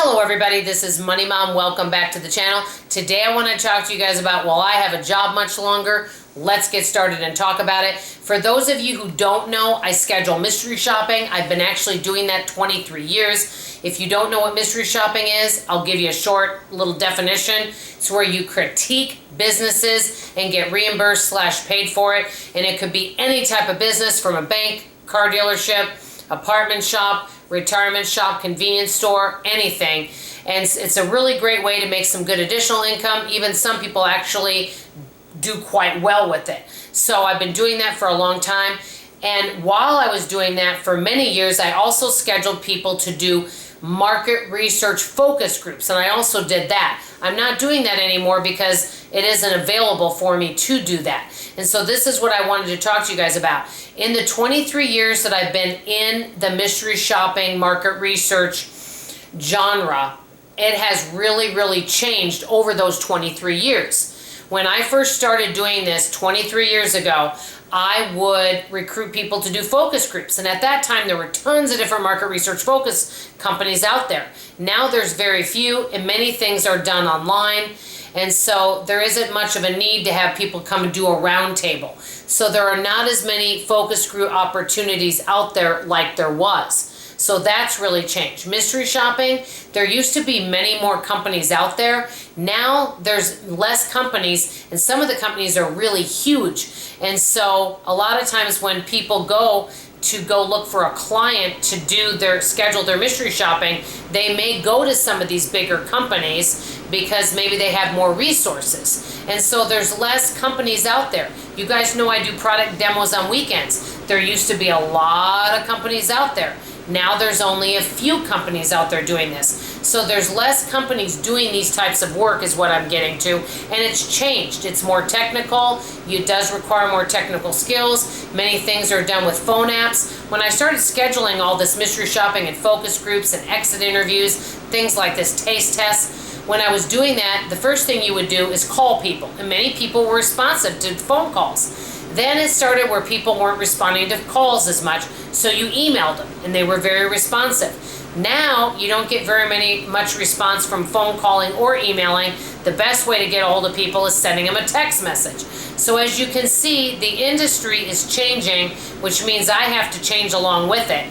Hello everybody, this is Money Mom. Welcome back to the channel. Today I want to talk to you guys about, well, I have a job much longer. Let's get started and talk about it. For those of you who don't know, I schedule mystery shopping. I've been actually doing that 23 years. If you don't know what mystery shopping is, I'll give you a short little definition. It's where you critique businesses and get reimbursed / paid for it. And it could be any type of business, from a bank, car dealership, apartment shop, retirement shop, convenience store, anything. And it's a really great way to make some good additional income. Even some people actually do quite well with it. So I've been doing that for a long time. And while I was doing that for many years, I also scheduled people to do market research focus groups. And I also did that. I'm not doing that anymore because it isn't available for me to do that. And so this is what I wanted to talk to you guys about. In the 23 years that I've been in the mystery shopping market research genre, it has really changed over those 23 years. When I first started doing this 23 years ago, I would recruit people to do focus groups. And at that time, there were tons of different market research focus companies out there. Now there's very few, and many things are done online. And so there isn't much of a need to have people come and do a round table. So there are not as many focus group opportunities out there like there was. So that's really changed. Mystery shopping, there used to be many more companies out there. Now there's less companies, and some of the companies are really huge. And so a lot of times when people go look for a client to schedule their mystery shopping, they may go to some of these bigger companies because maybe they have more resources. And so there's less companies out there. You guys know I do product demos on weekends. There used to be a lot of companies out there. Now there's only a few companies out there doing this. So there's less companies doing these types of work is what I'm getting to. And it's changed. It's more technical. It does require more technical skills. Many things are done with phone apps. When I started scheduling all this mystery shopping and focus groups and exit interviews, things like this, taste tests, when I was doing that, the first thing you would do is call people. And many people were responsive to phone calls. Then it started where people weren't responding to calls as much, so you emailed them, and they were very responsive. Now, you don't get much response from phone calling or emailing. The best way to get a hold of people is sending them a text message. So as you can see, the industry is changing, which means I have to change along with it.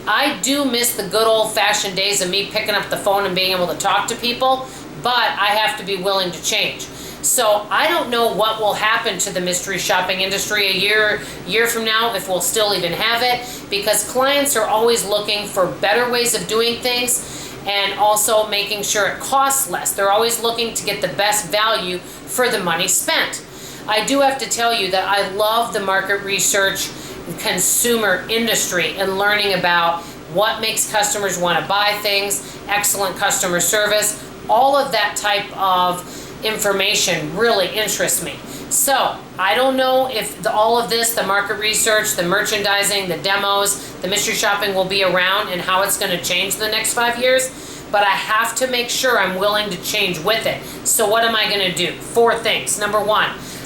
I do miss the good old-fashioned days of me picking up the phone and being able to talk to people, but I have to be willing to change. So I don't know what will happen to the mystery shopping industry a year from now, if we'll still even have it, because clients are always looking for better ways of doing things and also making sure it costs less. They're always looking to get the best value for the money spent. I do have to tell you that I love the market research consumer industry and learning about what makes customers want to buy things, excellent customer service, all of that type of information really interests me. So I don't know if all of this, the market research, the merchandising, the demos, the mystery shopping will be around and how it's going to change in the next 5 years, but I have to make sure I'm willing to change with it. So what am I going to do? 4 things. Number 1,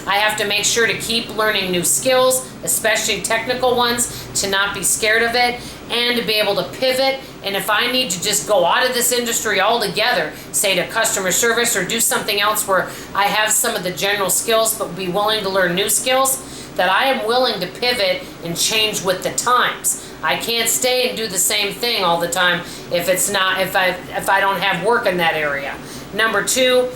I have to make sure to keep learning new skills, especially technical ones, to not be scared of it, and to be able to pivot. And if I need to just go out of this industry altogether, say to customer service or do something else where I have some of the general skills but be willing to learn new skills, that I am willing to pivot and change with the times. I can't stay and do the same thing all the time if I don't have work in that area. Number 2,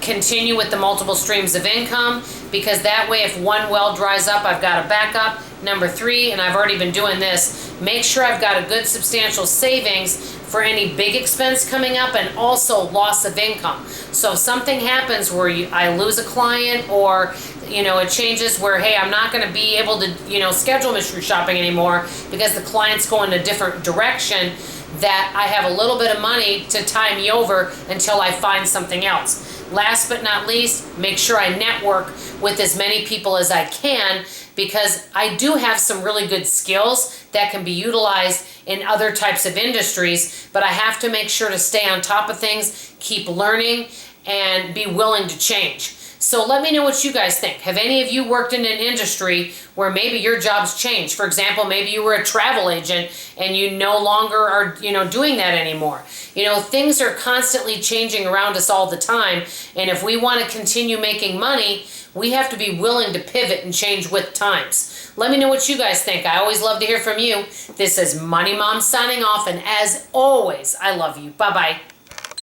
continue with the multiple streams of income, because that way if one well dries up, I've got a backup. Number 3, and I've already been doing this, make sure I've got a good substantial savings for any big expense coming up and also loss of income. So if something happens where I lose a client, or it changes where, hey, I'm not going to be able to schedule mystery shopping anymore because the client's going a different direction, that I have a little bit of money to tie me over until I find something else. Last but not least, make sure I network with as many people as I can, because I do have some really good skills that can be utilized in other types of industries, but I have to make sure to stay on top of things, keep learning, and be willing to change. So let me know what you guys think. Have any of you worked in an industry where maybe your job's changed? For example, maybe you were a travel agent and you no longer are, doing that anymore. Things are constantly changing around us all the time, and if we want to continue making money, we have to be willing to pivot and change with times. Let me know what you guys think. I always love to hear from you. This is Money Mom signing off, and as always, I love you. Bye-bye.